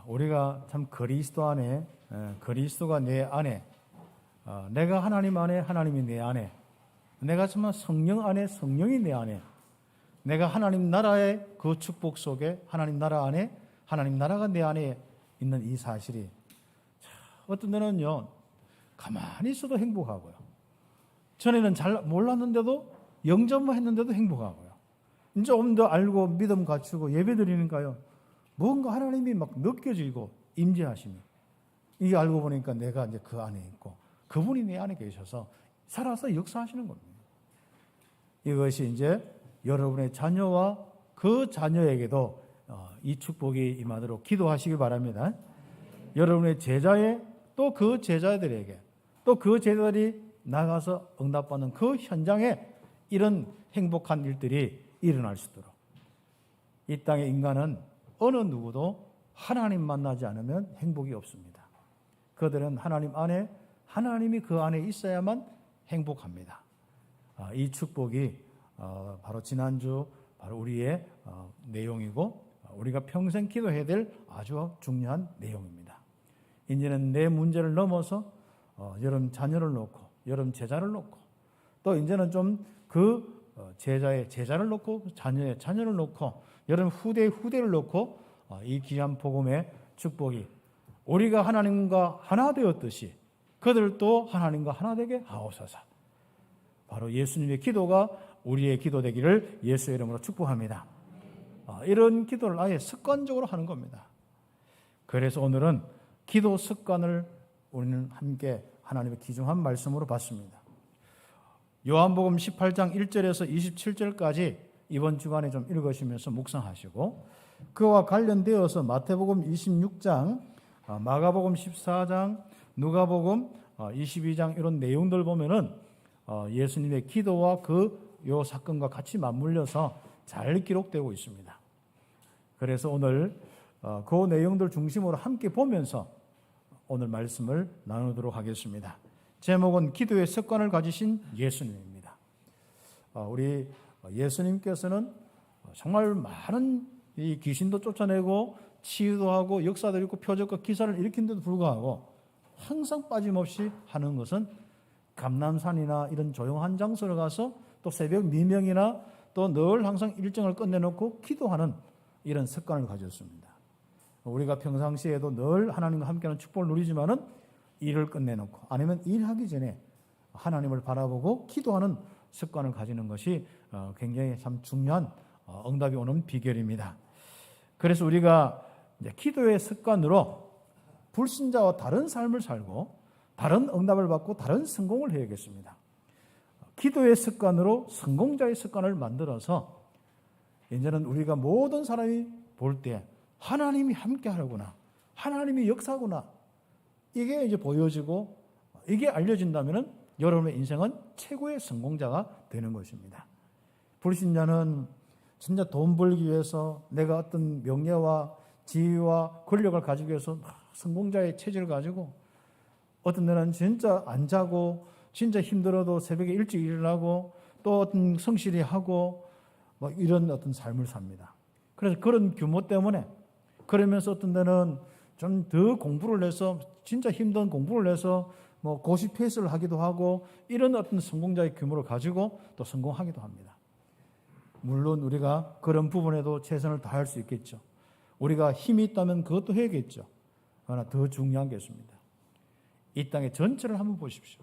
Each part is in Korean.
우리가 참 그리스도 안에, 그리스도가 내 안에, 내가 하나님 안에, 하나님이 내 안에, 내가 정말 성령 안에, 성령이 내 안에, 내가 하나님 나라의 그 축복 속에 하나님 나라 안에, 하나님 나라가 내 안에 있는 이 사실이 어떤 데는요, 가만히 있어도 행복하고요. 전에는 잘 몰랐는데도 영접만 했는데도 행복하고요. 이제 좀 더 알고 믿음 갖추고 예배 드리니까요, 뭔가 하나님이 막 느껴지고 임재하심이, 이게 알고 보니까 내가 이제 그 안에 있고 그분이 내 안에 계셔서 살아서 역사하시는 겁니다. 이것이 이제 여러분의 자녀와 그 자녀에게도 이 축복이 임하도록 기도하시기 바랍니다. 여러분의 제자에 또 그 제자들에게 또 그 제자들이 나가서 응답받는 그 현장에 이런 행복한 일들이 일어날 수 있도록. 이 땅의 인간은 어느 누구도 하나님 만나지 않으면 행복이 없습니다. 그들은 하나님 안에, 하나님이 그 안에 있어야만 행복합니다. 이 축복이 바로 지난주 바로 우리의 내용이고 우리가 평생 기도해야 될 아주 중요한 내용입니다. 이제는 내 문제를 넘어서 여러분 자녀를 놓고 여러분 제자를 놓고 또 이제는 좀 그 제자의 제자를 놓고 자녀의 자녀를 놓고 여러분 후대의 후대를 놓고 이 귀한 복음의 축복이 우리가 하나님과 하나 되었듯이 그들도 하나님과 하나 되게 하옵소서. 바로 예수님의 기도가 우리의 기도 되기를 예수의 이름으로 축복합니다. 이런 기도를 아예 습관적으로 하는 겁니다. 그래서 오늘은 기도 습관을 우리는 함께 하나님의 귀중한 말씀으로 봤습니다. 요한복음 18장 1절에서 27절까지 이번 주간에 좀 읽으시면서 묵상하시고 그와 관련되어서 마태복음 26장, 마가복음 14장, 누가복음 22장 이런 내용들 보면은 예수님의 기도와 요 사건과 같이 맞물려서 잘 기록되고 있습니다. 그래서 오늘 그 내용들 중심으로 함께 보면서 오늘 말씀을 나누도록 하겠습니다. 제목은 기도의 습관을 가지신 예수님입니다. 우리 예수님께서는 정말 많은 이 귀신도 쫓아내고 치유도 하고 역사도 있고 표적과 기사를 일으킨 데도 불구하고 항상 빠짐없이 하는 것은 감람산이나 이런 조용한 장소를 가서 또 새벽 미명이나 또 늘 항상 일정을 끝내놓고 기도하는 이런 습관을 가졌습니다. 우리가 평상시에도 늘 하나님과 함께하는 축복을 누리지만은 일을 끝내놓고 아니면 일하기 전에 하나님을 바라보고 기도하는 습관을 가지는 것이 굉장히 참 중요한 응답이 오는 비결입니다. 그래서 우리가 이제 기도의 습관으로 불신자와 다른 삶을 살고 다른 응답을 받고 다른 성공을 해야겠습니다. 기도의 습관으로 성공자의 습관을 만들어서 이제는 우리가 모든 사람이 볼 때 하나님이 함께 하구나, 하나님이 역사구나, 이게 이제 보여지고 이게 알려진다면 여러분의 인생은 최고의 성공자가 되는 것입니다. 불신자는 진짜 돈 벌기 위해서 내가 어떤 명예와 지위와 권력을 가지기 위해서 성공자의 체질을 가지고 어떤 데는 진짜 안 자고 진짜 힘들어도 새벽에 일찍 일어나고 또 어떤 성실히 하고 뭐 이런 어떤 삶을 삽니다. 그래서 그런 규모 때문에 그러면서 어떤 데는 좀 더 공부를 해서 진짜 힘든 공부를 해서 뭐 고시 패스를 하기도 하고 이런 어떤 성공자의 규모를 가지고 또 성공하기도 합니다. 물론 우리가 그런 부분에도 최선을 다할 수 있겠죠. 우리가 힘이 있다면 그것도 해야겠죠. 그러나 더 중요한 게 있습니다. 이 땅의 전체를 한번 보십시오.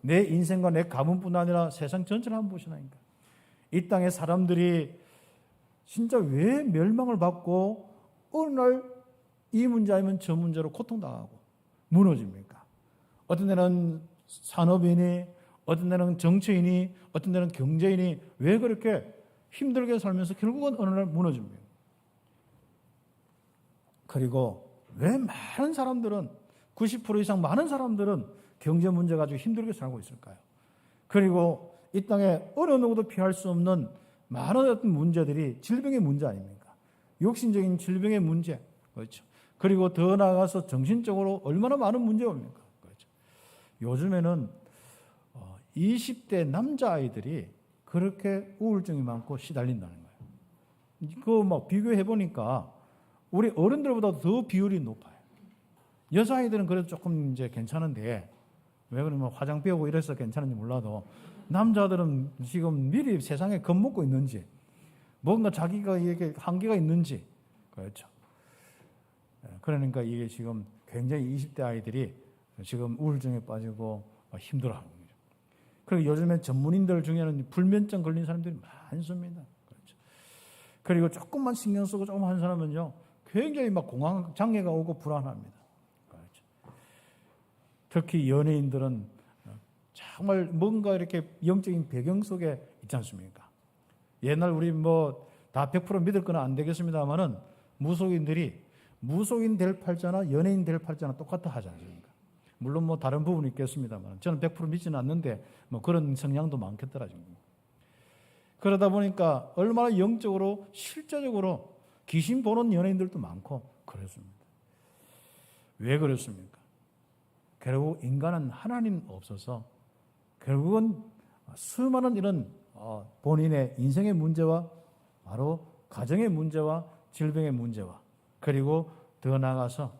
내 인생과 내 가문뿐 아니라 세상 전체를 한번 보시라니까. 이 땅의 사람들이 진짜 왜 멸망을 받고 어느 날 이 문제 아니면 저 문제로 고통당하고 무너집니까? 어떤 데는 산업인이, 어떤 데는 정치인이, 어떤 데는 경제인이 왜 그렇게 힘들게 살면서 결국은 어느 날 무너집니까? 그리고 왜 많은 사람들은 90% 이상 많은 사람들은 경제 문제 가지고 힘들게 살고 있을까요? 그리고 이 땅에 어느 누구도 피할 수 없는 많은 어떤 문제들이 질병의 문제 아닙니까? 육신적인 질병의 문제, 그렇죠. 그리고 더 나아가서 정신적으로 얼마나 많은 문제가 옵니까? 그렇죠. 요즘에는 20대 남자아이들이 그렇게 우울증이 많고 시달린다는 거예요. 그거 막 비교해 보니까 우리 어른들보다 더 비율이 높아요. 여자아이들은 그래도 조금 이제 괜찮은데, 왜 그러면 화장 배우고 이래서 괜찮은지 몰라도, 남자들은 지금 미리 세상에 겁먹고 있는지, 뭔가 자기가 이게 한계가 있는지, 그렇죠. 그러니까 이게 지금 굉장히 20대 아이들이 지금 우울증에 빠지고 힘들어하는 거죠. 그리고 요즘에 전문인들 중에는 불면증 걸린 사람들이 많습니다. 그렇죠. 그리고 조금만 신경 쓰고 조금 한 사람은요, 굉장히 막 공황 장애가 오고 불안합니다. 그렇죠. 특히 연예인들은 정말 뭔가 이렇게 영적인 배경 속에 있지 않습니까? 옛날 우리 뭐 다 100% 믿을 건 안 되겠습니다만은 무속인들이 무속인 될 팔자나 연예인 될 팔자나 똑같아 하지 않습니까? 물론 뭐 다른 부분이 있겠습니다만 저는 100% 믿지는 않는데 뭐 그런 성향도 많겠더라 지금. 그러다 보니까 얼마나 영적으로 실제적으로 귀신 보는 연예인들도 많고 그렇습니다. 왜 그렇습니까? 결국 인간은 하나님 없어서 결국은 수많은 이런 본인의 인생의 문제와 바로 가정의 문제와 질병의 문제와 그리고 더 나아가서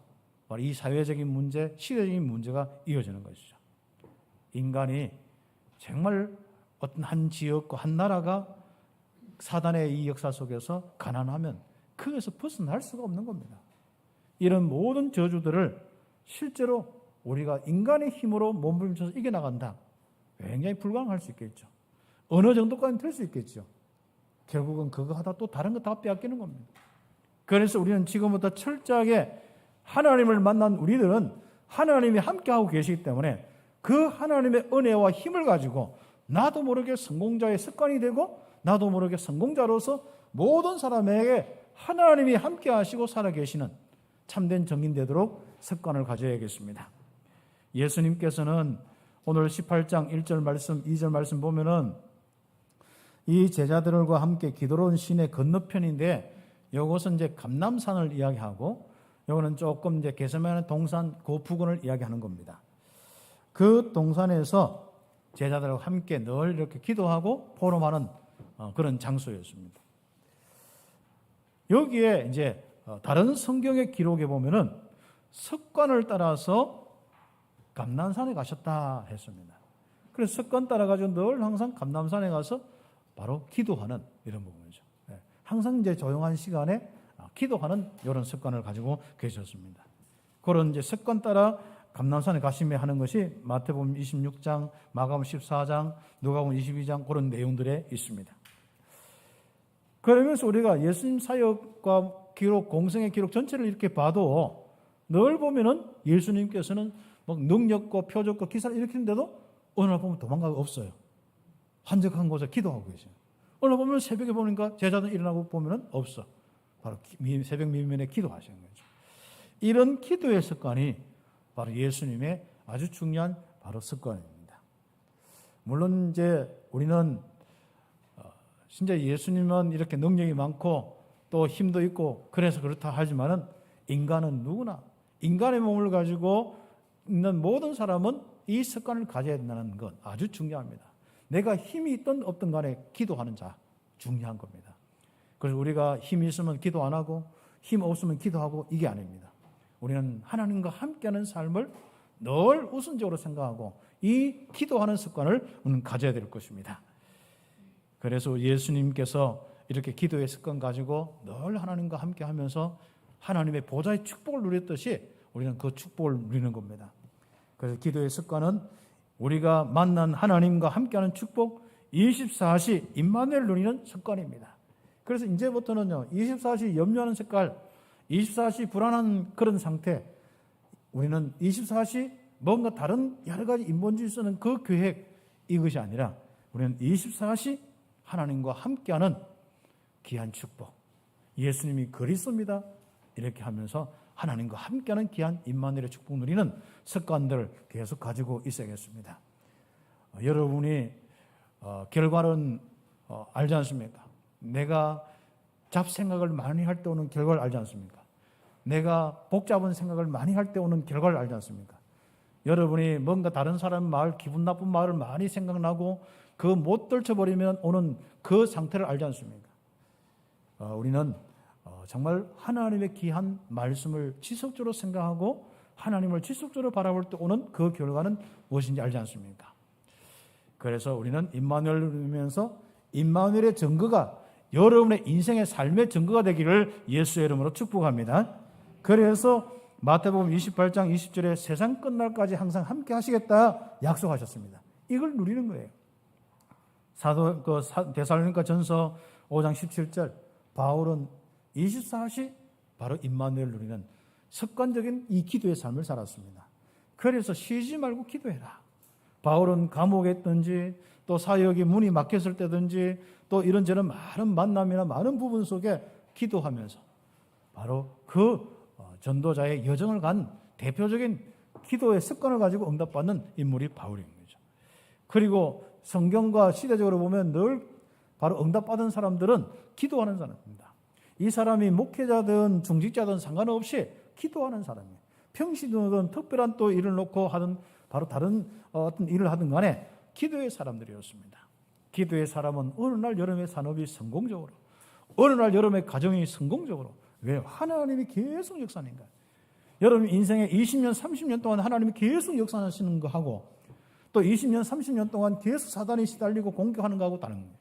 바로 이 사회적인 문제, 시대적인 문제가 이어지는 것이죠. 인간이 정말 어떤 한 지역과 한 나라가 사단의 이 역사 속에서 가난하면 거기서 벗어날 수가 없는 겁니다. 이런 모든 저주들을 실제로 우리가 인간의 힘으로 몸부림쳐서 이겨나간다. 굉장히 불가능할 수 있겠죠. 어느 정도까지는 될 수 있겠죠. 결국은 그거 하다 또 다른 거 다 빼앗기는 겁니다. 그래서 우리는 지금부터 철저하게 하나님을 만난 우리들은 하나님이 함께하고 계시기 때문에 그 하나님의 은혜와 힘을 가지고 나도 모르게 성공자의 습관이 되고 나도 모르게 성공자로서 모든 사람에게 하나님이 함께하시고 살아계시는 참된 정인 되도록 습관을 가져야겠습니다. 예수님께서는 오늘 18장 1절 말씀, 2절 말씀 보면은 이 제자들과 함께 기도로운 시내 건너편인데 이것은 이제 감람산을 이야기하고 이거는 조금 이제 게세마네 동산 그 부근을 이야기하는 겁니다. 그 동산에서 제자들과 함께 늘 이렇게 기도하고 포럼하는 그런 장소였습니다. 여기에 이제 다른 성경의 기록에 보면은 습관을 따라서 감람산에 가셨다 했습니다. 그래서 습관 따라가지고 늘 항상 감람산에 가서 바로 기도하는 이런 부분이죠. 항상 이제 조용한 시간에 기도하는 이런 습관을 가지고 계셨습니다. 그런 이제 습관 따라 감람산에 가시며 하는 것이 마태복음 26장, 마가복음 14장, 누가복음 22장 그런 내용들에 있습니다. 그러면서 우리가 예수님 사역과 기록, 공생의 기록 전체를 이렇게 봐도 늘 보면은 예수님께서는 막 능력과 표적과 기사를 일으키는데도 어느 날 보면 도망가가 없어요. 한적한 곳에 기도하고 계세요. 어느 날 보면 새벽에 보니까 제자들 일어나고 보면은 없어. 바로 새벽 미면에 기도하시는 거죠. 이런 기도의 습관이 바로 예수님의 아주 중요한 바로 습관입니다. 물론 이제 우리는 진짜 예수님은 이렇게 능력이 많고 또 힘도 있고 그래서 그렇다 하지만은 인간은 누구나 인간의 몸을 가지고 있는 모든 사람은 이 습관을 가져야 된다는 건 아주 중요합니다. 내가 힘이 있든 없든 간에 기도하는 자 중요한 겁니다. 그래서 우리가 힘이 있으면 기도 안 하고 힘 없으면 기도하고 이게 아닙니다. 우리는 하나님과 함께하는 삶을 늘 우선적으로 생각하고 이 기도하는 습관을 우리는 가져야 될 것입니다. 그래서 예수님께서 이렇게 기도의 습관 가지고 늘 하나님과 함께하면서 하나님의 보좌의 축복을 누렸듯이 우리는 그 축복을 누리는 겁니다. 그래서 기도의 습관은 우리가 만난 하나님과 함께하는 축복 24시 임마누엘을 누리는 습관입니다. 그래서 이제부터는요 24시 염려하는 색깔 24시 불안한 그런 상태 우리는 24시 뭔가 다른 여러 가지 인본주의 쓰는 그 계획 이것이 아니라 우리는 24시 하나님과 함께하는 귀한 축복 예수님이 그리스도입니다. 이렇게 하면서 하나님과 함께하는 귀한 임마누엘의 축복 누리는 습관들을 계속 가지고 있어야겠습니다. 여러분이 결과는 알지 않습니까? 내가 잡생각을 많이 할 때 오는 결과를 알지 않습니까? 내가 복잡한 생각을 많이 할 때 오는 결과를 알지 않습니까? 여러분이 뭔가 다른 사람 말, 기분 나쁜 말을 많이 생각나고 그 못 떨쳐버리면 오는 그 상태를 알지 않습니까? 우리는 정말 하나님의 귀한 말씀을 지속적으로 생각하고 하나님을 지속적으로 바라볼 때 오는 그 결과는 무엇인지 알지 않습니까? 그래서 우리는 임마누엘을 누리면서 임마누엘의 증거가 여러분의 인생의 삶의 증거가 되기를 예수의 이름으로 축복합니다. 그래서 마태복음 28장 20절에 세상 끝날까지 항상 함께 하시겠다 약속하셨습니다. 이걸 누리는 거예요. 데살로니가 전서 5장 17절 바울은 24시 바로 임마누엘 누리는 습관적인 이 기도의 삶을 살았습니다. 그래서 쉬지 말고 기도해라. 바울은 감옥에 있든지 또 사역이 문이 막혔을 때든지 또 이런저런 많은 만남이나 많은 부분 속에 기도하면서 바로 그 전도자의 여정을 간 대표적인 기도의 습관을 가지고 응답받는 인물이 바울인 거죠. 그리고 성경과 시대적으로 보면 늘 바로 응답받은 사람들은 기도하는 사람입니다. 이 사람이 목회자든 중직자든 상관없이 기도하는 사람이에요. 평시든 특별한 또 일을 놓고 하든 바로 다른 어떤 일을 하든 간에 기도의 사람들이었습니다. 기도의 사람은 어느 날 여러분의 산업이 성공적으로, 어느 날 여러분의 가정이 성공적으로, 왜? 하나님이 계속 역사하니까. 여러분 인생에 20년, 30년 동안 하나님이 계속 역사하시는 거하고 또 20년, 30년 동안 계속 사단이 시달리고 공격하는 거하고 다른 거예요.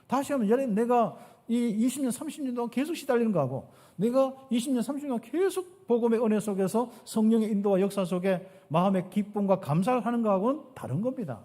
다시 하면 내가 이 20년, 30년 동안 계속 시달리는 거하고 내가 20년, 30년 동안 계속 복음의 은혜 속에서 성령의 인도와 역사 속에 마음의 기쁨과 감사를 하는 거하고는 다른 겁니다.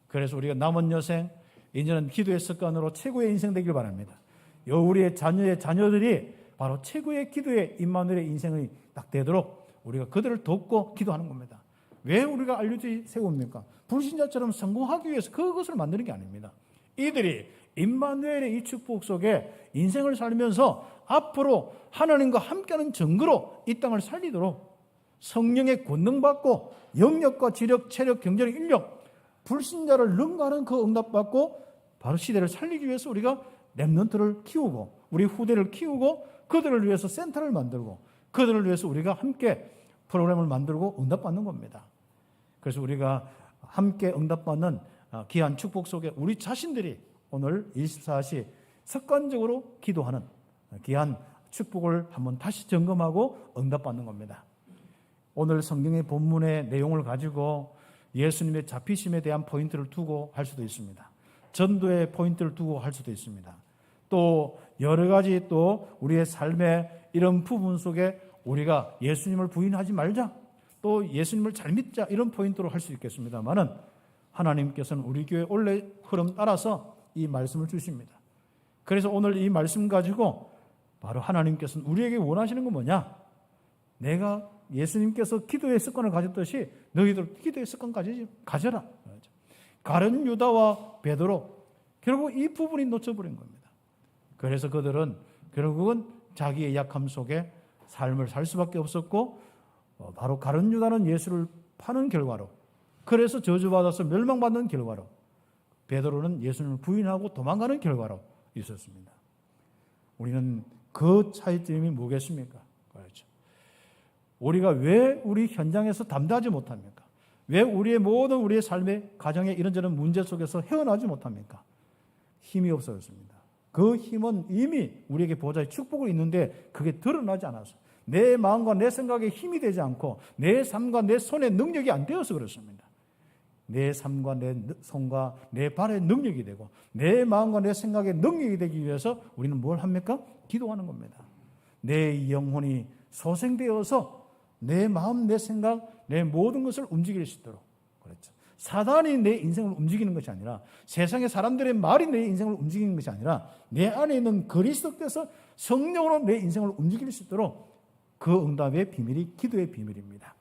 그래서 우리가 남은 여생 이제는 기도의 습관으로 최고의 인생 되길 바랍니다. 우리의 자녀들이 바로 최고의 기도의 임마누엘의 인생이 딱 되도록 우리가 그들을 돕고 기도하는 겁니다. 왜 우리가 알류지 세웁니까? 불신자처럼 성공하기 위해서 그것을 만드는 게 아닙니다. 이들이 임마누엘의 이 축복 속에 인생을 살면서 앞으로 하나님과 함께하는 증거로 이 땅을 살리도록 성령의 권능받고 영역과 지력, 체력, 경제력, 인력, 불신자를 능가하는 그 응답받고 바로 시대를 살리기 위해서 우리가 렘넌트를 키우고 우리 후대를 키우고 그들을 위해서 센터를 만들고 그들을 위해서 우리가 함께 프로그램을 만들고 응답받는 겁니다. 그래서 우리가 함께 응답받는 귀한 축복 속에 우리 자신들이 오늘 24시 습관적으로 기도하는 귀한 축복을 한번 다시 점검하고 응답받는 겁니다. 오늘 성경의 본문의 내용을 가지고 예수님의 잡히심에 대한 포인트를 두고 할 수도 있습니다. 전도의 포인트를 두고 할 수도 있습니다. 또 여러 가지 또 우리의 삶의 이런 부분 속에 우리가 예수님을 부인하지 말자, 또 예수님을 잘 믿자 이런 포인트로 할 수 있겠습니다만은 하나님께서는 우리 교회 원래 흐름 따라서 이 말씀을 주십니다. 그래서 오늘 이 말씀 가지고 바로 하나님께서는 우리에게 원하시는 건 뭐냐? 내가 예수님께서 기도의 습관을 가졌듯이 너희들 기도의 습관 가져라. 가룟 유다와 베드로 결국 이 부분이 놓쳐버린 겁니다. 그래서 그들은 결국은 자기의 약함 속에 삶을 살 수밖에 없었고 바로 가룟 유다는 예수를 파는 결과로 그래서 저주받아서 멸망받는 결과로 베드로는 예수님을 부인하고 도망가는 결과로 있었습니다. 우리는 그 차이점이 뭐겠습니까? 그렇죠. 우리가 왜 우리 현장에서 담대하지 못합니까? 왜 우리의 삶의 가정의 이런저런 문제 속에서 헤어나지 못합니까? 힘이 없어졌습니다. 그 힘은 이미 우리에게 보좌의 축복을 있는데 그게 드러나지 않아서 내 마음과 내 생각에 힘이 되지 않고 내 삶과 내 손에 능력이 안 되어서 그렇습니다. 내 삶과 내 손과 내 발에 능력이 되고 내 마음과 내 생각에 능력이 되기 위해서 우리는 뭘 합니까? 기도하는 겁니다. 내 영혼이 소생되어서 내 마음, 내 생각, 내 모든 것을 움직일 수 있도록. 그렇죠. 사단이 내 인생을 움직이는 것이 아니라 세상의 사람들의 말이 내 인생을 움직이는 것이 아니라 내 안에 있는 그리스도께서 성령으로 내 인생을 움직일 수 있도록 그 응답의 비밀이 기도의 비밀입니다.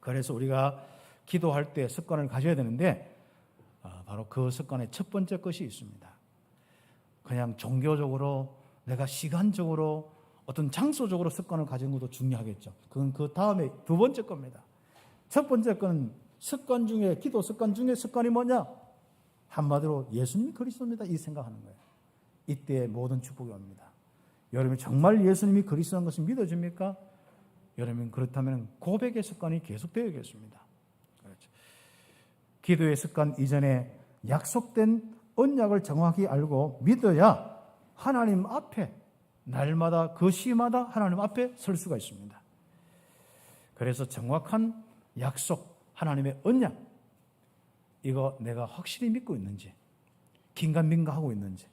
그래서 우리가 기도할 때 습관을 가져야 되는데 바로 그 습관의 첫 번째 것이 있습니다. 그냥 종교적으로 내가 시간적으로 어떤 장소적으로 습관을 가지는 것도 중요하겠죠. 그건 그 다음에 두 번째 겁니다. 첫 번째 건 습관 중에 기도 습관 중에 습관이 뭐냐? 한마디로 예수님이 그리스도입니다. 이 생각하는 거예요. 이때 모든 축복이 옵니다. 여러분이 정말 예수님이 그리스도라는 것을 믿어집니까? 여러분 그렇다면 고백의 습관이 계속되어야겠습니다. 그렇죠. 기도의 습관 이전에 약속된 언약을 정확히 알고 믿어야 하나님 앞에 날마다 그 시마다 하나님 앞에 설 수가 있습니다. 그래서 정확한 약속, 하나님의 언약, 이거 내가 확실히 믿고 있는지, 긴가민가하고 있는지,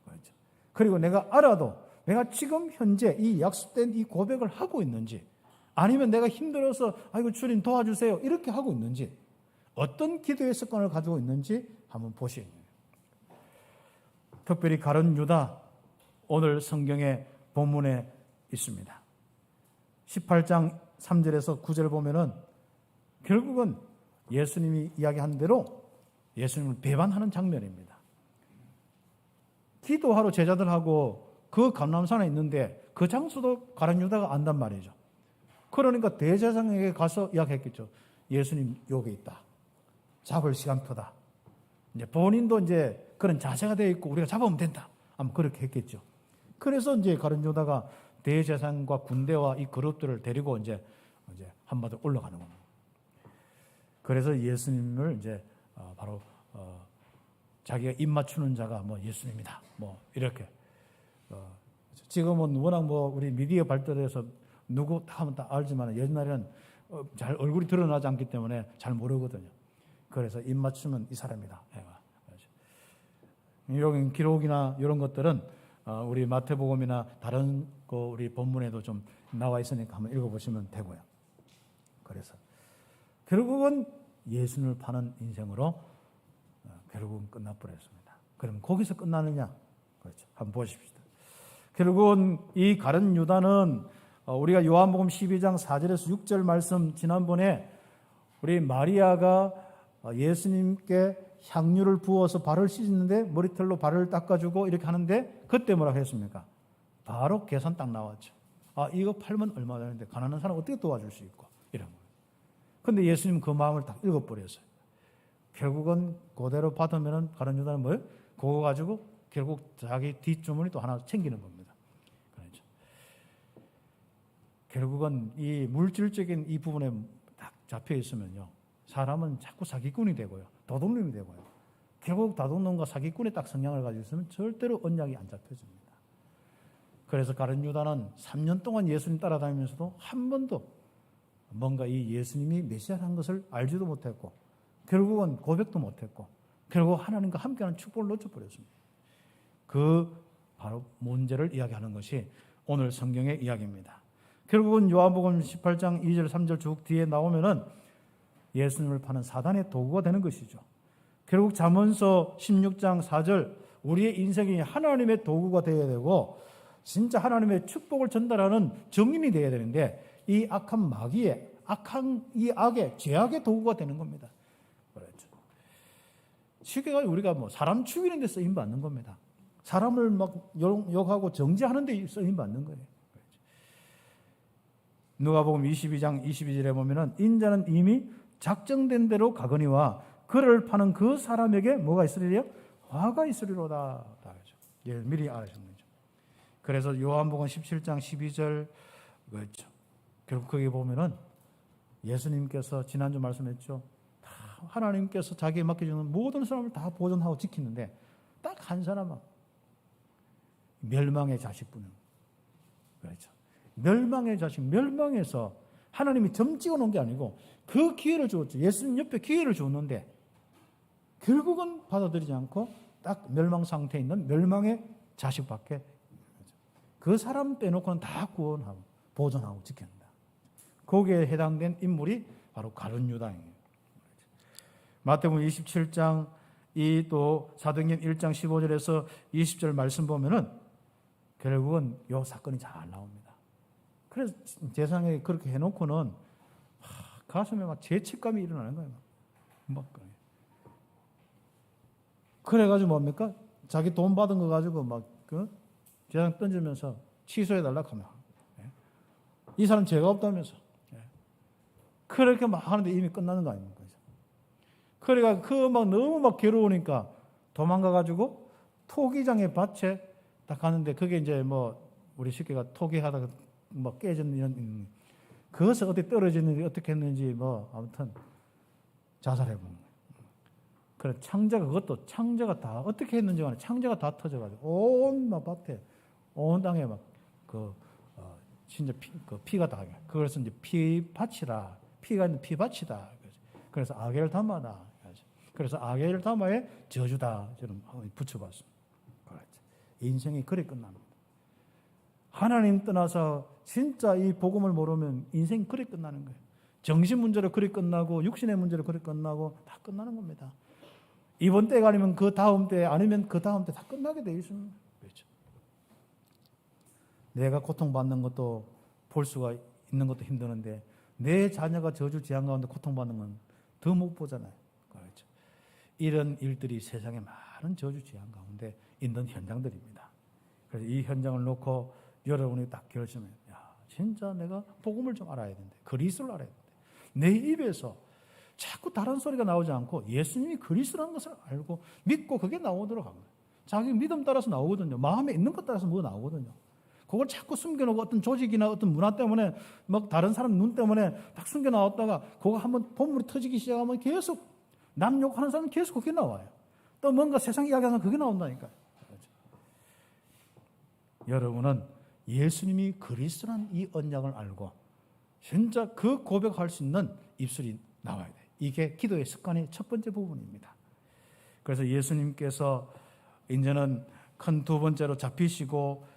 그렇죠. 그리고 내가 알아도 내가 지금 현재 이 약속된 이 고백을 하고 있는지, 아니면 내가 힘들어서 아이고 주님 도와주세요 이렇게 하고 있는지, 어떤 기도의 습관을 가지고 있는지 한번 보시기 바랍니다. 특별히 가룟 유다, 오늘 성경의 본문에 있습니다. 18장 3절에서 9절 보면은 결국은 예수님이 이야기한 대로 예수님을 배반하는 장면입니다. 기도하러 제자들하고 그 감람산에 있는데 그 장소도 가룟 유다가 안단 말이죠. 그러니까 대제사장에게 가서 이야기했겠죠. 예수님 여기 있다. 잡을 시간표다. 이제 본인도 이제 그런 자세가 되어 있고 우리가 잡으면 된다. 아마 그렇게 했겠죠. 그래서 이제 가룟 유다가 대제사장과 군대와 이 그룹들을 데리고 이제 한마디로 올라가는 겁니다. 그래서 예수님을 이제 바로 자기가 입 맞추는 자가 뭐 예수님이다. 뭐 이렇게 지금은 워낙 뭐 우리 미디어 발달해서 누구 하면 다 알지만 옛날에는 잘 얼굴이 드러나지 않기 때문에 잘 모르거든요. 그래서 입 맞추면 이 사람이다. 이런 기록이나 이런 것들은 우리 마태복음이나 다른 거 우리 본문에도 좀 나와 있으니까 한번 읽어보시면 되고요. 그래서 결국은 예수님을 파는 인생으로 결국은 끝나버렸습니다. 그럼 거기서 끝나느냐? 그렇죠. 한번 보십시다. 결국은 이 가룟 유다는 우리가 요한복음 12장 4절에서 6절 말씀 지난번에 우리 마리아가 예수님께 향유를 부어서 발을 씻는데 머리털로 발을 닦아주고 이렇게 하는데 그때 뭐라고 했습니까? 바로 계산 딱 나왔죠. 아, 이거 팔면 얼마 되는데 가난한 사람 어떻게 도와줄 수 있고 이런 거예요. 근데 예수님은 그 마음을 딱 읽어버렸어요. 결국은 그대로 받으면 가룟 유다는 뭐예요? 그거 가지고 결국 자기 뒷주머니 또 하나 챙기는 겁니다. 그렇죠. 결국은 이 물질적인 이 부분에 딱 잡혀 있으면요, 사람은 자꾸 사기꾼이 되고요, 도둑놈이 되고요. 결국 도둑놈과 사기꾼의 딱 성향을 가지고 있으면 절대로 언약이 안 잡혀집니다. 그래서 가룟 유다는 3년 동안 예수님 따라다니면서도 한 번도 뭔가 이 예수님이 메시아라는 것을 알지도 못했고 결국은 고백도 못했고 결국 하나님과 함께하는 축복을 놓쳐버렸습니다. 그 바로 문제를 이야기하는 것이 오늘 성경의 이야기입니다. 결국은 요한복음 18장 2절 3절 쭉 뒤에 나오면은 예수님을 파는 사단의 도구가 되는 것이죠. 결국 잠언서 16장 4절 우리의 인생이 하나님의 도구가 되어야 되고 진짜 하나님의 축복을 전달하는 정인이 되어야 되는데 이 악한 마귀의 악한 이 악의 죄악의 도구가 되는 겁니다. 그렇죠. 쉽게 가지고 우리가 뭐 사람 죽이는 데 쓰임 받는 겁니다. 사람을 막 욕하고 정죄하는 데 쓰임 받는 거예요. 그렇죠. 누가복음 22장 22절에 보면은 인자는 이미 작정된 대로 가거니와 그를 파는 그 사람에게 뭐가 있으리요? 화가 있으리로다. 예, 미리 알아주는 거죠. 그래서 요한복음 17장 12절 그렇죠. 결국 거기 보면은 예수님께서 지난주 말씀했죠. 다 하나님께서 자기에 맡겨주는 모든 사람을 다 보존하고 지키는데 딱 한 사람은 멸망의 자식뿐이에요. 그렇죠. 멸망의 자식, 멸망해서 하나님이 점 찍어 놓은 게 아니고 그 기회를 주었죠. 예수님 옆에 기회를 줬는데 결국은 받아들이지 않고 딱 멸망 상태에 있는 멸망의 자식밖에 그 사람 빼놓고는 다 구원하고 보존하고 지킨다. 거기에 해당된 인물이 바로 가룟 유다입니다. 마태복음 27장 이 또 사도행전 1장 15절에서 20절 말씀 보면은 결국은 이 사건이 잘 나옵니다. 그래서 세상에 그렇게 해놓고는 가슴에 막 죄책감이 일어나는 거예요. 막 그래가지고 뭡니까? 자기 돈 받은 거 가지고 막 재산 던지면서 취소해달라고 하면 이 사람 죄가 없다면서 그렇게 막 하는데 이미 끝나는 거 아닙니까? 그러니까 그 막 너무 막 괴로우니까 도망가가지고 토기장의 밭에 딱 가는데 그게 이제 뭐 우리 쉽게가 토기하다가 뭐 깨지는 그것을 어떻게 떨어지는지 어떻게 했는지 뭐 아무튼 자살해본 거예요. 그래 창자가 그것도 창자가 다 어떻게 했는지 간에 창자가 다 터져가지고 온 막 밭에 온 땅에 막 진짜 피가 다 그래서 이제 피밭이라 피가 있는 피밭이다. 그래서 아겔 다마다. 그래서 아겔 다마의 저주다 저는 붙여봤습니다. 인생이 그래 끝납니다. 하나님 떠나서 진짜 이 복음을 모르면 인생이 그래 끝나는 거예요. 정신 문제로 그래 끝나고 육신의 문제로 그래 끝나고 다 끝나는 겁니다. 이번 때가 아니면 그 다음 때 아니면 그 다음 때 다 끝나게 되어 있습니다. 그렇죠. 내가 고통받는 것도 볼 수가 있는 것도 힘드는데 내 자녀가 저주 재앙 가운데 고통받는 건 더 못 보잖아요. 그렇죠. 이런 일들이 세상에 많은 저주 재앙 가운데 있는 현장들입니다. 그래서 이 현장을 놓고 여러분이 딱 결심해요. 진짜 내가 복음을 좀 알아야 되는데 그리스도를 알아야 되는데 내 입에서 자꾸 다른 소리가 나오지 않고 예수님이 그리스도라는 것을 알고 믿고 그게 나오도록 합니다. 자기 믿음 따라서 나오거든요. 마음에 있는 것 따라서 뭐 나오거든요. 그걸 자꾸 숨겨놓고 어떤 조직이나 어떤 문화 때문에 막 다른 사람 눈 때문에 딱 숨겨놨다가 그거 한번 본물이 터지기 시작하면 계속 남 욕하는 사람은 계속 그게 나와요. 또 뭔가 세상 이야기하면 그게 나온다니까요. 여러분은 예수님이 그리스도라는 이 언약을 알고 진짜 그 고백할 수 있는 입술이 나와야 돼요. 이게 기도의 습관의 첫 번째 부분입니다. 그래서 예수님께서 이제는 큰 두 번째로 잡히시고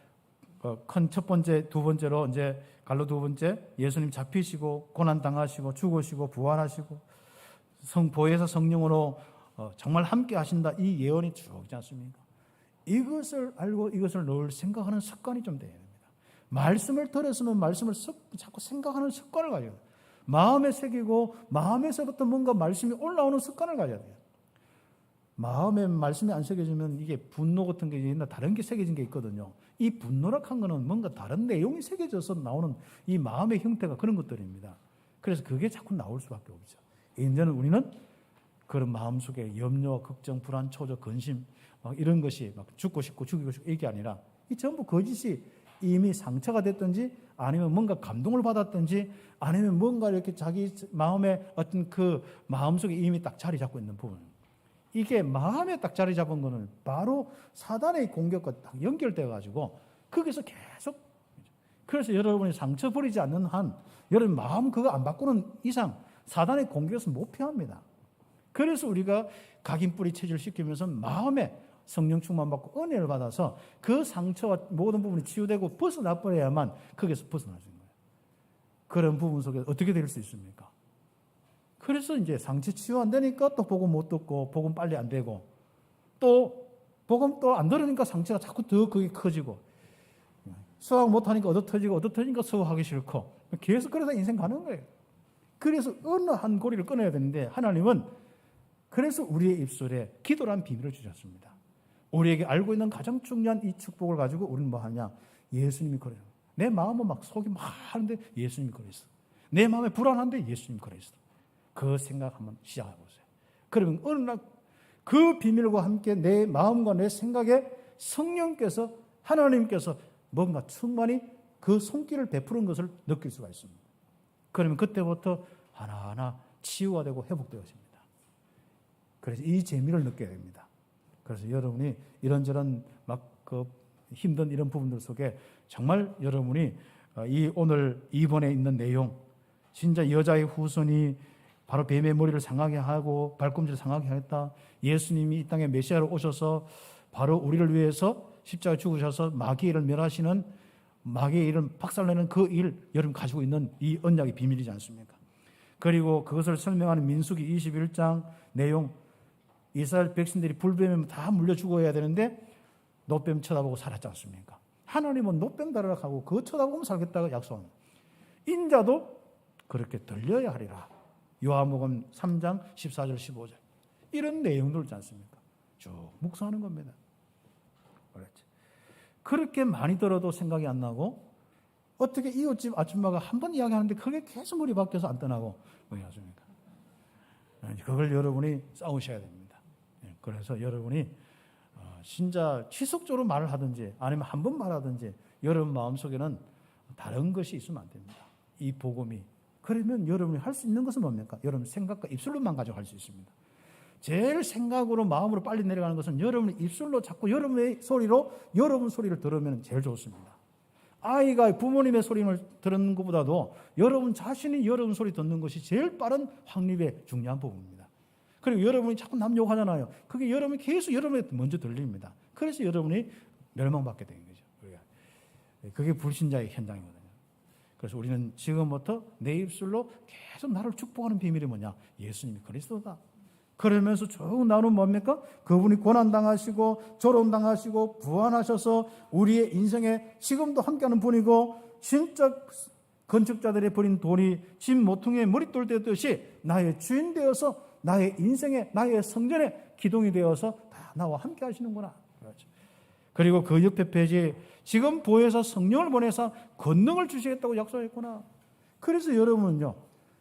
큰 첫 번째, 두 번째로 이제 갈로 두 번째 예수님 잡히시고 고난 당하시고 죽으시고 부활하시고 보혜사 성령으로 정말 함께 하신다 이 예언이 쭉 있지 않습니까? 이것을 알고 이것을 늘 생각하는 습관이 좀 돼야 됩니다. 말씀을 들었으면 말씀을 자꾸 생각하는 습관을 가져야 돼요. 마음에 새기고 마음에서부터 뭔가 말씀이 올라오는 습관을 가져야 돼요. 마음에 말씀이 안 새겨지면 이게 분노 같은 게 있나 다른 게 새겨진 게 있거든요. 이 분노락한 거는 뭔가 다른 내용이 새겨져서 나오는 이 마음의 형태가 그런 것들입니다. 그래서 그게 자꾸 나올 수밖에 없죠. 이제는 우리는 그런 마음속에 염려, 걱정, 불안, 초조, 근심 막 이런 것이 막 죽고 싶고 죽이고 싶고 이게 아니라 이 전부 거짓이 이미 상처가 됐든지 아니면 뭔가 감동을 받았든지 아니면 뭔가 이렇게 자기 마음에 어떤 그 마음속에 이미 딱 자리 잡고 있는 부분. 이게 마음에 딱 자리 잡은 거는 바로 사단의 공격과 딱 연결되어 가지고 거기서 계속 그래서 여러분이 상처 버리지 않는 한 여러분 마음 그거 안 바꾸는 이상 사단의 공격에서 못 피합니다. 그래서 우리가 각인뿌리 체질을 시키면서 마음에 성령 충만 받고 은혜를 받아서 그 상처와 모든 부분이 치유되고 벗어나 버려야만 거기서 벗어날 수 있는 거예요. 그런 부분 속에 어떻게 될 수 있습니까? 그래서 이제 상처 치유 안 되니까 또 복음 못 듣고 복음 빨리 안 되고 또 복음 또 안 들으니까 상처가 자꾸 더 그게 커지고 수학 못 하니까 얻어 터지니까 수학하기 싫고 계속 그러다 인생 가는 거예요. 그래서 어느 한 고리를 끊어야 되는데 하나님은 그래서 우리의 입술에 기도란 비밀을 주셨습니다. 우리에게 알고 있는 가장 중요한 이 축복을 가지고 우리는 뭐 하냐? 예수님이 그래요. 내 마음은 막 속이 막 하는데 예수님이 그랬어. 내 마음에 불안한데 예수님이 그랬어. 그 생각 한번 시작해 보세요. 그러면 어느 날 그 비밀과 함께 내 마음과 내 생각에 성령께서 하나님께서 뭔가 충만히 그 손길을 베푸는 것을 느낄 수가 있습니다. 그러면 그때부터 하나하나 치유가 되고 회복되어집니다. 그래서 이 재미를 느껴야 됩니다. 그래서 여러분이 이런저런 막 그 힘든 이런 부분들 속에 정말 여러분이 오늘 2번에 있는 내용 진짜 여자의 후손이 바로 뱀의 머리를 상하게 하고 발꿈치를 상하게 하였다. 예수님이 이 땅에 메시아로 오셔서 바로 우리를 위해서 십자가에 죽으셔서 마귀의 일을 멸하시는 마귀의 일을 박살내는 그 일 여러분 가지고 있는 이 언약의 비밀이지 않습니까? 그리고 그것을 설명하는 민수기 21장 내용 이스라엘 백성들이 불뱀에 다 물려 죽어야 되는데 노뱀 쳐다보고 살았지 않습니까? 하나님은 노뱀 다르락하고 그거 쳐다보면 살겠다고 약속합니다. 인자도 그렇게 들려야 하리라. 요한복음 3장 14절 15절 이런 내용들 있지 않습니까? 쭉 묵상하는 겁니다. 그렇지. 그렇게 많이 들어도 생각이 안 나고 어떻게 이웃집 아줌마가 한 번 이야기하는데 그게 계속 머리 바뀌어서 안 떠나고 뭐 하십니까? 그걸 여러분이 싸우셔야 됩니다. 그래서 여러분이 진짜 지속적으로 말을 하든지 아니면 한 번 말하든지 여러분 마음속에는 다른 것이 있으면 안 됩니다. 이 복음이 그러면 여러분이 할 수 있는 것은 뭡니까? 여러분 생각과 입술로만 가지고 할 수 있습니다. 제일 생각으로 마음으로 빨리 내려가는 것은 여러분의 입술로 자꾸 여러분의 소리로 여러분 소리를 들으면 제일 좋습니다. 아이가 부모님의 소리를 듣는 것보다도 여러분 자신이 여러분 소리 듣는 것이 제일 빠른 확립의 중요한 부분입니다. 그리고 여러분이 자꾸 남 욕하잖아요. 그게 여러분이 계속 여러분한테 먼저 들립니다. 그래서 여러분이 멸망받게 되는 거죠. 그게 불신자의 현장이거든요. 그래서 우리는 지금부터 내 입술로 계속 나를 축복하는 비밀이 뭐냐? 예수님이 그리스도다. 그러면서 쭉 나누면 뭡니까? 그분이 고난당하시고 조롱당하시고 부활하셔서 우리의 인생에 지금도 함께하는 분이고, 진짜 건축자들이 버린 돌이 집 모퉁이에 머릿돌 되듯이 나의 주인 되어서 나의 인생에, 나의 성전에 기둥이 되어서 다 나와 함께 하시는구나. 그렇죠. 그리고 그 옆에 페이지에 지금 보혜사 성령을 보내서 권능을 주시겠다고 약속했구나. 그래서 여러분은요,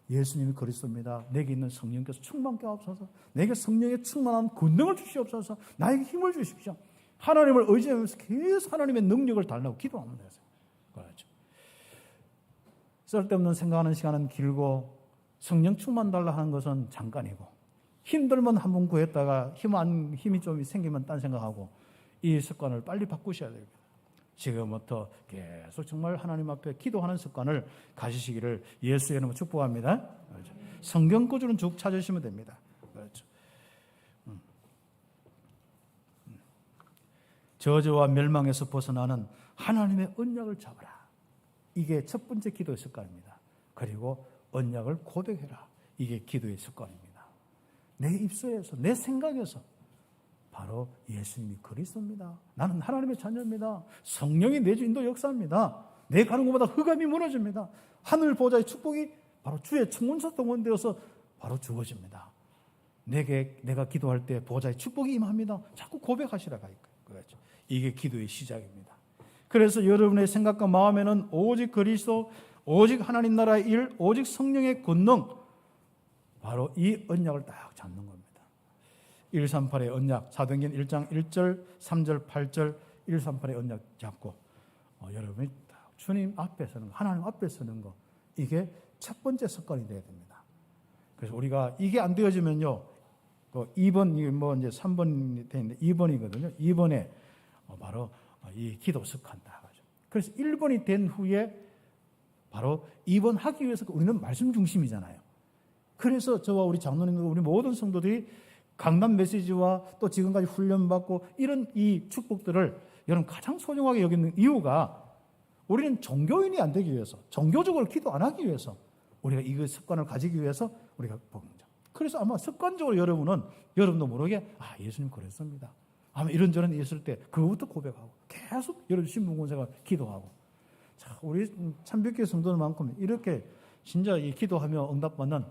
예수님이 그리스도입니다. 내게 있는 성령께서 충만케 하옵소서. 내게 성령의 충만한 권능을 주시옵소서. 나에게 힘을 주십시오. 하나님을 의지하면서 계속 하나님의 능력을 달라고 기도하면 돼요. 그렇죠. 쓸데없는 생각하는 시간은 길고 성령 충만 달라 하는 것은 잠깐이고, 힘들면 한 번 구했다가 힘이 좀 생기면 딴 생각하고, 이 습관을 빨리 바꾸셔야 됩니다. 지금부터 계속 정말 하나님 앞에 기도하는 습관을 가지시기를 예수의 이름으로 축복합니다. 그렇죠. 성경 구절은 쭉 찾으시면 됩니다. 그렇죠. 저주와 멸망에서 벗어나는 하나님의 언약을 잡아라. 이게 첫 번째 기도의 습관입니다. 그리고 언약을 고백해라. 이게 기도의 습관입니다. 내 입술에서, 내 생각에서 바로 예수님이 그리스도입니다. 나는 하나님의 자녀입니다. 성령이 내 주인도 역사합니다. 내 가는 곳마다 흑암이 무너집니다. 하늘 보좌의 축복이 바로 주의 청문서 동원되어서 바로 주어집니다. 내가 기도할 때 보좌의 축복이 임합니다. 자꾸 고백하시라가 그렇죠. 이게 기도의 시작입니다. 그래서 여러분의 생각과 마음에는 오직 그리스도, 오직 하나님 나라의 일, 오직 성령의 권능, 바로 이 언약을 딱 잡는 겁니다. 138의 언약, 사도행전 1장 1절, 3절, 8절, 138의 언약 잡고 여러분이 주님 앞에 서는 거, 하나님 앞에 서는 거, 이게 첫 번째 습관이 되어야 됩니다. 그래서 우리가 이게 안 되어지면요, 2번, 이게 뭐 이제 3번이 되는데 2번이거든요. 2번에 바로 이 기도 습관다. 그래서 1번이 된 후에 바로 2번 하기 위해서 우리는 말씀 중심이잖아요. 그래서 저와 우리 장로님과 우리 모든 성도들이 강단 메시지와 또 지금까지 훈련받고 이런 이 축복들을 여러분 가장 소중하게 여기는 이유가, 우리는 종교인이 안 되기 위해서, 종교적으로 기도 안 하기 위해서, 우리가 이 습관을 가지기 위해서 우리가 복음자. 그래서 아마 습관적으로 여러분도 모르게 예수님 그랬습니다. 아마 이런저런 있을 때 그거부터 고백하고 계속 여러분 신분공생활 기도하고. 자, 우리 참백교회 성도들만큼 이렇게 진짜 이 기도하며 응답받는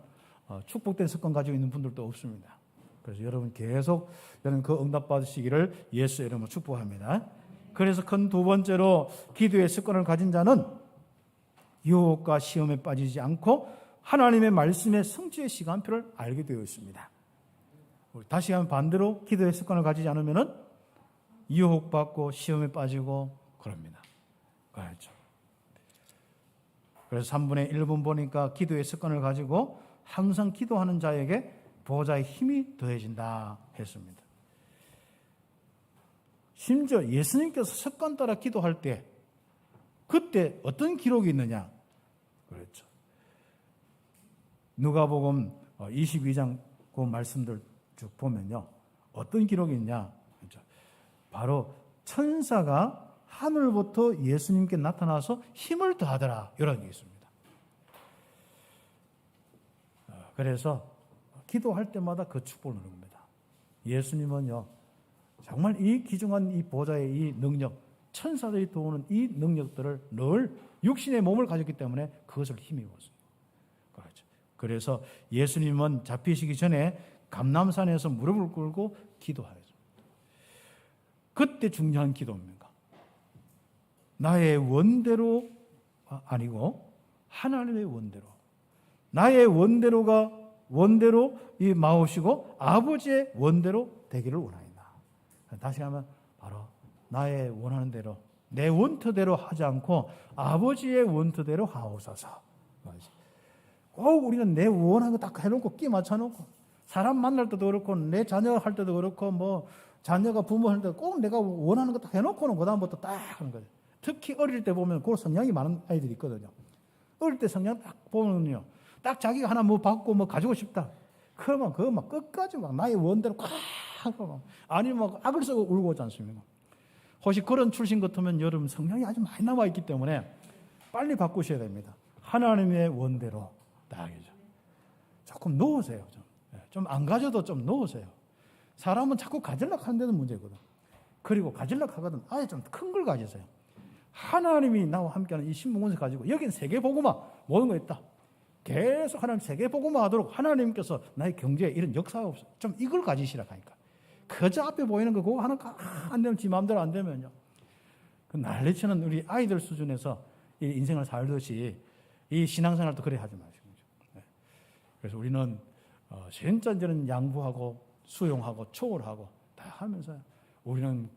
축복된 습관 가지고 있는 분들도 없습니다. 그래서 여러분 계속 여러분 그 응답 받으시기를 예수의 이름으로 축복합니다. 그래서 큰 두 번째로 기도의 습관을 가진 자는 유혹과 시험에 빠지지 않고 하나님의 말씀의 성취의 시간표를 알게 되어 있습니다. 다시 하면 반대로 기도의 습관을 가지지 않으면은 유혹받고 시험에 빠지고 그럽니다. 그렇죠. 그래서 3분의 1분 보니까 기도의 습관을 가지고 항상 기도하는 자에게 보호자의 힘이 더해진다 했습니다. 심지어 예수님께서 습관 따라 기도할 때 그때 어떤 기록이 있느냐? 그렇죠. 누가복음 22장 그 말씀들 쭉 보면요, 어떤 기록이 있냐? 그렇죠. 바로 천사가 하늘부터 예수님께 나타나서 힘을 더하더라, 이런 게 있습니다. 그래서 기도할 때마다 그 축복을 누립니다. 예수님은요, 정말 이 귀중한 이 보좌의 이 능력, 천사들이 도우는 이 능력들을 늘 육신의 몸을 가졌기 때문에 그것을 힘입었어요. 그렇죠. 그래서 예수님은 잡히시기 전에 감람산에서 무릎을 꿇고 기도하였습니다. 그때 중요한 기도입니다. 나의 원대로 아니고 하나님의 원대로, 나의 원대로 이 마오시고 아버지의 원대로 되기를 원하이다. 다시 하면 바로 나의 원하는 대로, 내 원터대로 하지 않고 아버지의 원터대로 하옵소서. 꼭 우리는 내 원하는 거 딱 해놓고 끼 맞춰놓고, 사람 만날 때도 그렇고 내 자녀 할 때도 그렇고 뭐 자녀가 부모 할 때도 꼭 내가 원하는 거 딱 해놓고는 그 다음부터 딱 하는 거죠. 특히 어릴 때 보면 그 성향이 많은 아이들이 있거든요. 어릴 때 성향 딱 보면요, 딱 자기가 하나 뭐 받고 뭐 가지고 싶다. 그러면 그거 막 끝까지 막 나의 원대로 콱 하고 막 아니면 막 악을 쓰고 울고 오지 않습니까? 혹시 그런 출신 같으면 여러분 성향이 아주 많이 남아 있기 때문에 빨리 바꾸셔야 됩니다. 하나님의 원대로 딱이죠. 조금 놓으세요. 좀 안 가져도 좀 놓으세요. 사람은 자꾸 가지려고 하는 데는 문제거든. 그리고 가지려고 하거든 아예 좀 큰 걸 가지세요. 하나님이 나와 함께하는 이 신문권세 가지고 여긴 세계복음화 모든 거 있다. 계속 하나님 세계복음화 하도록 하나님께서 나의 경제에 이런 역사가 없어. 좀 이걸 가지시라 하니까. 그저 앞에 보이는 거 그거 하나 안 되면 지 마음대로 안 되면요. 그 난리치는 우리 아이들 수준에서 이 인생을 살듯이 이 신앙생활도 그래 하지 마시고. 그래서 우리는 진짜 이제는 양보하고 수용하고 초월하고 다 하면서 우리는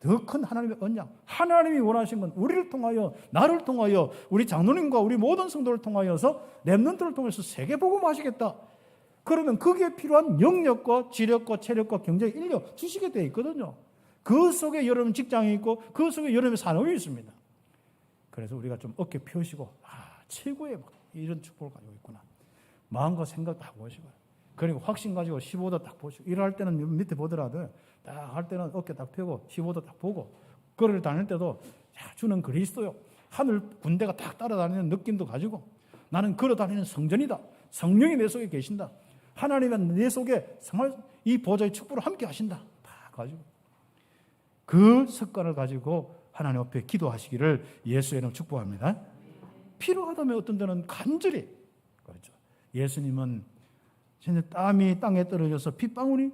더 큰 하나님의 언약, 하나님이 원하신 건 우리를 통하여, 나를 통하여, 우리 장로님과 우리 모든 성도를 통하여서 렘넌트를 통해서 세계복음 하시겠다. 그러면 거기에 필요한 영역과 지력과 체력과 경제, 인력 주시게 되어 있거든요. 그 속에 여러분 직장이 있고 그 속에 여러분의 산업이 있습니다. 그래서 우리가 좀 어깨 펴시고 최고의 막 이런 축복을 가지고 있구나. 마음과 생각 다 보시고요. 그리고 확신 가지고 15도 딱 보시고 일할 때는 밑에 보더라도 딱 할 때는 어깨 딱 펴고 15도 딱 보고 걸을 다닐 때도 주는 그리스도요. 하늘 군대가 딱 따라다니는 느낌도 가지고 나는 걸어다니는 성전이다. 성령이 내 속에 계신다. 하나님은 내 속에 정말 이 보좌의 축복을 함께 하신다. 다 가지고 그 습관을 가지고 하나님 앞에 기도하시기를 예수의 이름으로 축복합니다. 필요하다면 어떤 데는 간절히 그렇죠. 예수님은 진짜 땀이 땅에 떨어져서 핏방울이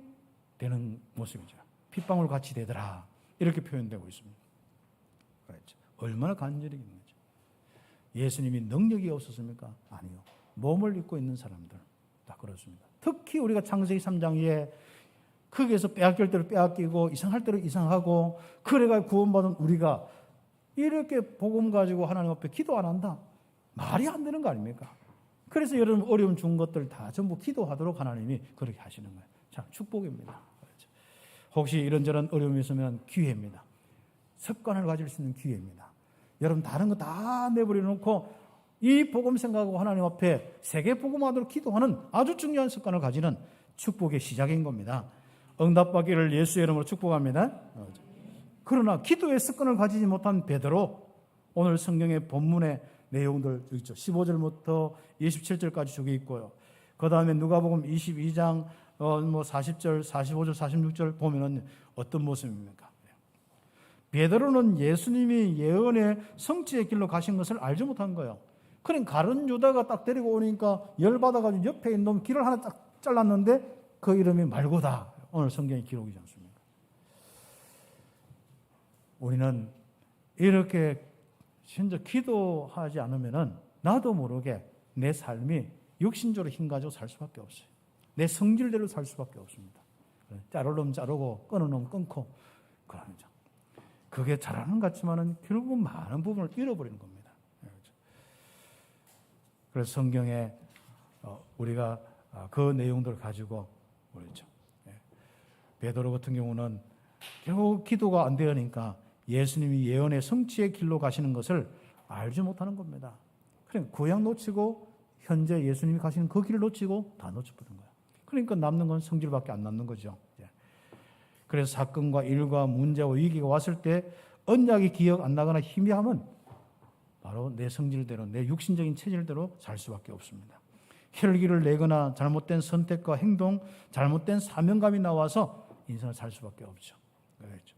되는 모습이죠. 핏방울 같이 되더라. 이렇게 표현되고 있습니다. 그렇죠. 얼마나 간절히 있는지. 예수님이 능력이 없었습니까? 아니요. 몸을 입고 있는 사람들 다 그렇습니다. 특히 우리가 창세기 3장에 거기에서 빼앗길 대로 빼앗기고 이상할 대로 이상하고 그래가 구원받은 우리가 이렇게 복음 가지고 하나님 앞에 기도 안 한다? 말이 안 되는 거 아닙니까? 그래서 여러분 어려움 준 것들 다 전부 기도하도록 하나님이 그렇게 하시는 거예요. 자, 축복입니다. 그렇죠. 혹시 이런저런 어려움이 있으면 기회입니다. 습관을 가질 수 있는 기회입니다. 여러분 다른 거 다 내버려 놓고 이 복음 생각하고 하나님 앞에 세계 복음하도록 기도하는 아주 중요한 습관을 가지는 축복의 시작인 겁니다. 응답받기를 예수의 이름으로 축복합니다. 그러나 기도의 습관을 가지지 못한 베드로, 오늘 성경의 본문의 내용들 있죠. 15절부터 27절까지 저기 있고요. 그 다음에 누가복음 22장 40절, 45절, 46절 보면은 어떤 모습입니까? 베드로는 예수님이 예언의 성취의 길로 가신 것을 알지 못한 거예요. 그러니까 가룟 유다가 딱 데리고 오니까 열받아가지고 옆에 있는 놈 길을 하나 딱 잘랐는데 그 이름이 말고다. 오늘 성경의 기록이지 않습니까? 우리는 이렇게 진짜 기도하지 않으면은 나도 모르게 내 삶이 육신적으로 힘 가지고 살 수밖에 없어요. 내 성질대로 살 수밖에 없습니다. 자를 놈 자르고 끊을 놈 끊고 그러죠. 그게 잘하는 것 같지만은 결국은 많은 부분을 잃어버리는 겁니다. 그래서 성경에 우리가 그 내용들을 가지고 그렇죠. 베드로 같은 경우는 결국 기도가 안 되니까 예수님이 예언의 성취의 길로 가시는 것을 알지 못하는 겁니다. 그러니까 구약 놓치고 현재 예수님이 가시는 그 길을 놓치고 다 놓쳐버린 거예요. 그러니까 남는 건 성질밖에 안 남는 거죠. 그래서 사건과 일과 문제와 위기가 왔을 때 언약이 기억 안 나거나 희미하면 바로 내 성질대로, 내 육신적인 체질대로 살 수밖에 없습니다. 혈기를 내거나 잘못된 선택과 행동, 잘못된 사명감이 나와서 인생을 살 수밖에 없죠. 그렇죠.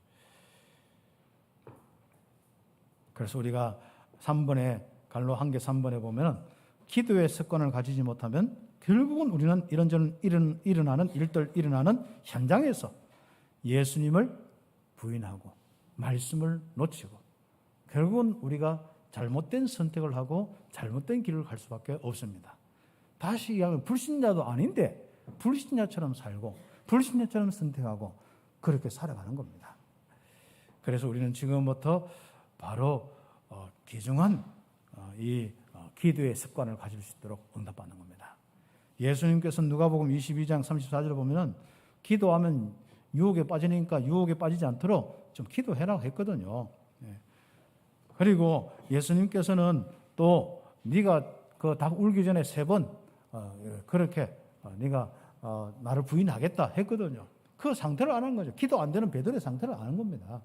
그래서 우리가 3번에 갈로 한개 3번에 보면은 기도의 습관을 가지지 못하면 결국은 우리는 이런저런 일어나는 일들 일어나는 현장에서 예수님을 부인하고 말씀을 놓치고 결국은 우리가 잘못된 선택을 하고 잘못된 길을 갈 수밖에 없습니다. 다시 이야기하면 불신자도 아닌데 불신자처럼 살고 불신자처럼 선택하고 그렇게 살아가는 겁니다. 그래서 우리는 지금부터 바로 귀중한 이 기도의 습관을 가질 수 있도록 응답받는 겁니다. 예수님께서 누가복음 22장 34절을 보면은 기도하면 유혹에 빠지니까 유혹에 빠지지 않도록 좀 기도해라고 했거든요. 그리고 예수님께서는 또 네가 그 닭 울기 전에 3번 그렇게 네가 나를 부인하겠다 했거든요. 그 상태를 안 한 거죠. 기도 안 되는 베드로의 상태를 안 한 겁니다.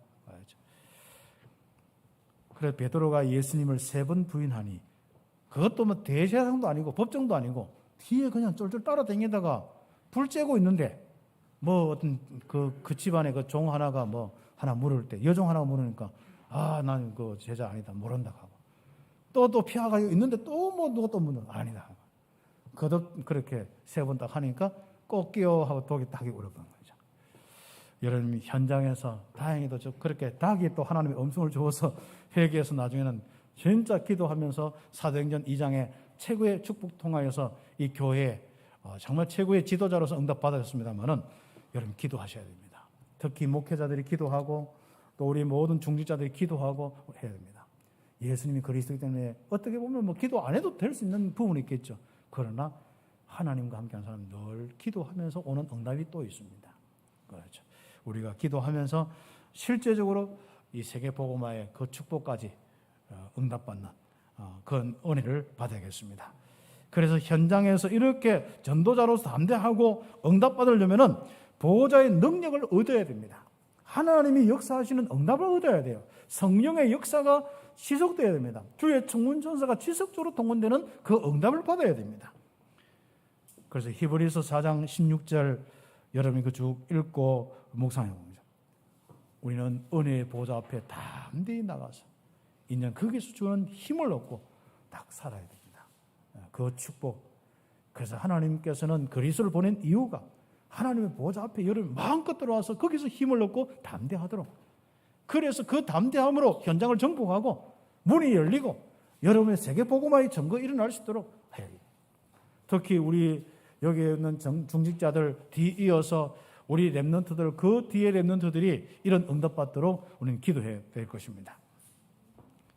그래 베드로가 예수님을 3번 부인하니 그것도 뭐 대제사장도 아니고 법정도 아니고 뒤에 그냥 쫄쫄 따라다니다가 불 쬐고 있는데 뭐 어떤 그 집안에 그 종 하나가 뭐 하나 물을 때 여종 하나가 물으니까 나는 그 제자 아니다 모른다 하고 또 피하가지고 있는데 또 뭐 누가 또 물어 아니다 하고 거듭 그렇게 3번 딱 하니까 꼭 끼워 하고 독이 닭이 울었던 거죠. 여러분 현장에서 다행히도 그렇게 닭이 또 하나님의 음성을 주어서 회개해서 나중에는 진짜 기도하면서 사도행전 2장에 최고의 축복 통하여서 이 교회에 정말 최고의 지도자로서 응답받았습니다만은 여러분 기도하셔야 됩니다. 특히 목회자들이 기도하고 또 우리 모든 중직자들이 기도하고 해야 됩니다. 예수님이 그리스도이기 때문에 어떻게 보면 뭐 기도 안 해도 될 수 있는 부분이 있겠죠. 그러나 하나님과 함께하는 사람은 늘 기도하면서 오는 응답이 또 있습니다. 그렇죠. 우리가 기도하면서 실제적으로 이 세계 복음화의 그 축복까지 응답받는 그런 은혜를 받아야겠습니다. 그래서 현장에서 이렇게 전도자로서 담대하고 응답받으려면은 보호자의 능력을 얻어야 됩니다. 하나님이 역사하시는 응답을 얻어야 돼요. 성령의 역사가 지속돼야 됩니다. 주의 청문 전사가 지속적으로 동원되는 그 응답을 받아야 됩니다. 그래서 히브리서 4장 16절 여러분이 그 쭉 읽고 묵상해 봅니다. 우리는 은혜의 보좌 앞에 담대히 나가서 인연 거기서 주는 힘을 얻고 딱 살아야 됩니다. 그 축복. 그래서 하나님께서는 그리스도를 보낸 이유가 하나님의 보좌 앞에 여러분 마음껏 들어와서 거기서 힘을 얻고 담대하도록. 그래서 그 담대함으로 현장을 정복하고 문이 열리고 여러분의 세계 복음화의 전거 일어날 수 있도록 해야 돼요. 특히 우리 여기에 있는 중직자들 뒤이어서 우리 렘넌트들 그 뒤에 렘넌트들이 이런 응답받도록 우리는 기도해야 될 것입니다.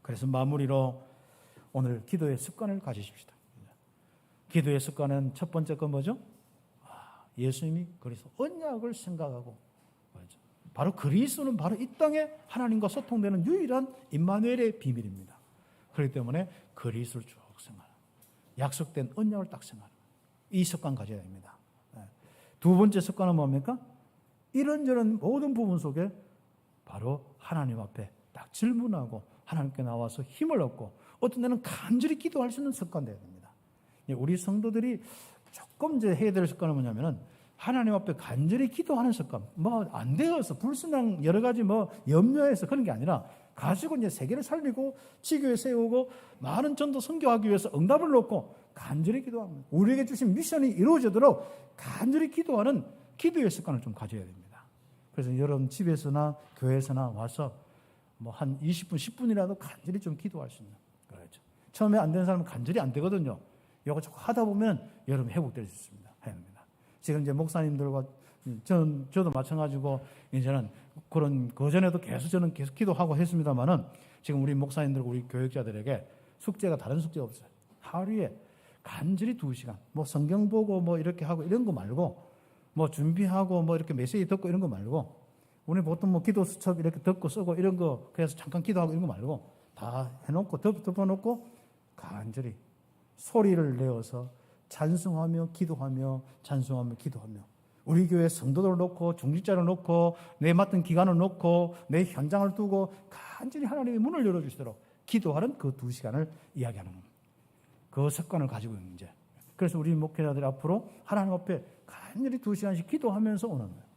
그래서 마무리로 오늘 기도의 습관을 가지십시다. 기도의 습관은 첫 번째 건 뭐죠? 예수님이 그래서 언약을 생각하고 바로 그리스도는 바로 이 땅에 하나님과 소통되는 유일한 임마누엘의 비밀입니다. 그렇기 때문에 그리스도를 쭉 생각하는 약속된 언약을 딱 생각하는 이 습관 가져야 됩니다. 두 번째 습관은 뭡니까? 이런저런 모든 부분 속에 바로 하나님 앞에 딱 질문하고 하나님께 나와서 힘을 얻고 어떤 때는 간절히 기도할 수 있는 습관 되어야 됩니다. 우리 성도들이 조금 이제 해야 될 습관은 뭐냐면은 하나님 앞에 간절히 기도하는 습관, 뭐 안 되어서 불순한 여러 가지 뭐 염려해서 그런 게 아니라 가지고 이제 세계를 살리고 지교에 세우고 많은 전도 선교하기 위해서 응답을 놓고 간절히 기도합니다. 우리에게 주신 미션이 이루어지도록 간절히 기도하는 기도의 습관을 좀 가져야 됩니다. 그래서 여러분 집에서나 교회에서나 와서 뭐 한 20분, 10분이라도 간절히 좀 기도할 수 있는 그렇죠. 처음에 안 되는 사람은 간절히 안 되거든요. 이거 자꾸 하다 보면 여러분 회복될 수 있습니다. 합니다. 지금 이제 목사님들과 저도 마찬가지고 이제는 그런 그전에도 저는 계속 기도하고 했습니다만은 지금 우리 목사님들 우리 교육자들에게 숙제가 다른 숙제가 없어요. 하루에 간절히 2시간 뭐 성경 보고 뭐 이렇게 하고 이런 거 말고 뭐 준비하고 뭐 이렇게 메시지 듣고 이런 거 말고 우리 보통 뭐 기도 수첩 이렇게 듣고 쓰고 이런 거 그래서 잠깐 기도하고 이런 거 말고 다 해놓고 덮어놓고 간절히 소리를 내어서 찬송하며 기도하며 찬송하며 기도하며 우리 교회 성도들을 놓고 중직자를 놓고 내 맡은 기관을 놓고 내 현장을 두고 간절히 하나님의 문을 열어주시도록 기도하는 그 2시간을 이야기하는 겁니다. 그 습관을 가지고 있는 문제. 그래서 우리 목회자들이 앞으로 하나님 앞에 간절히 2시간씩 기도하면서 오는 거예요.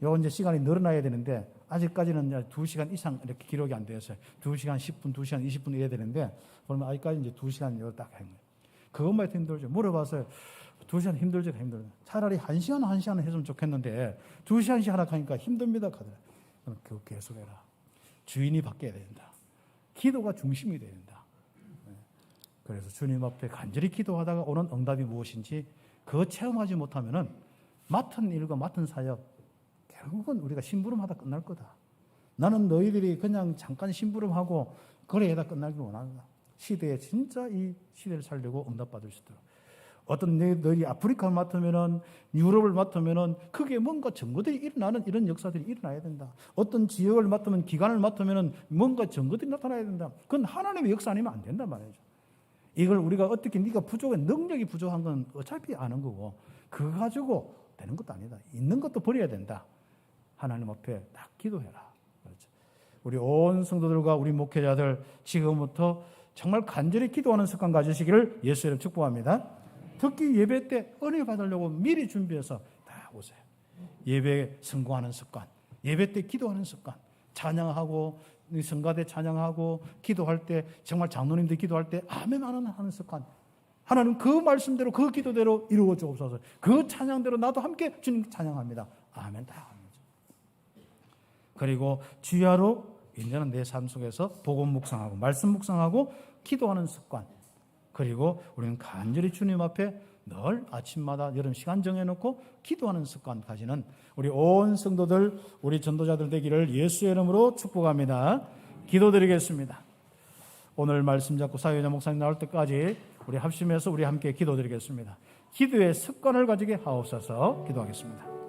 요 이제 시간이 늘어나야 되는데 아직까지는 2시간 이상 이렇게 기록이 안 되어서 2시간 10분, 2시간 20분 이래야 되는데 그러면 아직까지 이제 2시간 요 딱 하는 거예요. 그것만 해도 힘들죠. 물어봐서 2시간 힘들죠. 차라리 1시간 했으면 좋겠는데 2시간씩 하나 하니까 힘듭니다. 그럼 그거 계속해라. 주인이 바뀌어야 된다. 기도가 중심이 돼야 된다. 그래서 주님 앞에 간절히 기도하다가 오는 응답이 무엇인지 그거 체험하지 못하면은 맡은 일과 맡은 사역 결국은 우리가 심부름하다 끝날 거다. 나는 너희들이 그냥 잠깐 심부름하고 거래에다 끝나길 원한다. 시대에 진짜 이 시대를 살려고 응답받을 수 있도록 어떤 너희 아프리카를 맡으면은 유럽을 맡으면은 크게 뭔가 증거들이 일어나는 이런 역사들이 일어나야 된다. 어떤 지역을 맡으면 기간을 맡으면은 뭔가 증거들이 나타나야 된다. 그건 하나님의 역사 아니면 안 된단 말이죠. 이걸 우리가 어떻게 네가 부족해 능력이 부족한 건 어차피 아는 거고 그거 가지고 되는 것도 아니다. 있는 것도 버려야 된다. 하나님 앞에 딱 기도해라. 그렇죠. 우리 온 성도들과 우리 목회자들 지금부터 정말 간절히 기도하는 습관 가지시기를 예수 이름 축복합니다. 특히 예배 때 은혜 받으려고 미리 준비해서 다 오세요. 예배에 성공하는 습관, 예배 때 기도하는 습관, 찬양하고 성가대 찬양하고 기도할 때 정말 장로님들 기도할 때 아멘 하는 습관. 하나님 그 말씀대로 그 기도대로 이루어 주옵소서. 그 찬양대로 나도 함께 주님 찬양합니다. 아멘 다 합니다. 그리고 주야로 이제는 내 삶 속에서 복음 묵상하고 말씀 묵상하고 기도하는 습관. 그리고 우리는 간절히 주님 앞에 늘 아침마다 여름 시간 정해놓고 기도하는 습관 가지는 우리 온 성도들, 우리 전도자들 되기를 예수의 이름으로 축복합니다. 기도드리겠습니다. 오늘 말씀 잡고 사회자 목사님 나올 때까지 우리 합심해서 우리 함께 기도드리겠습니다. 기도의 습관을 가지게 하옵소서. 기도하겠습니다.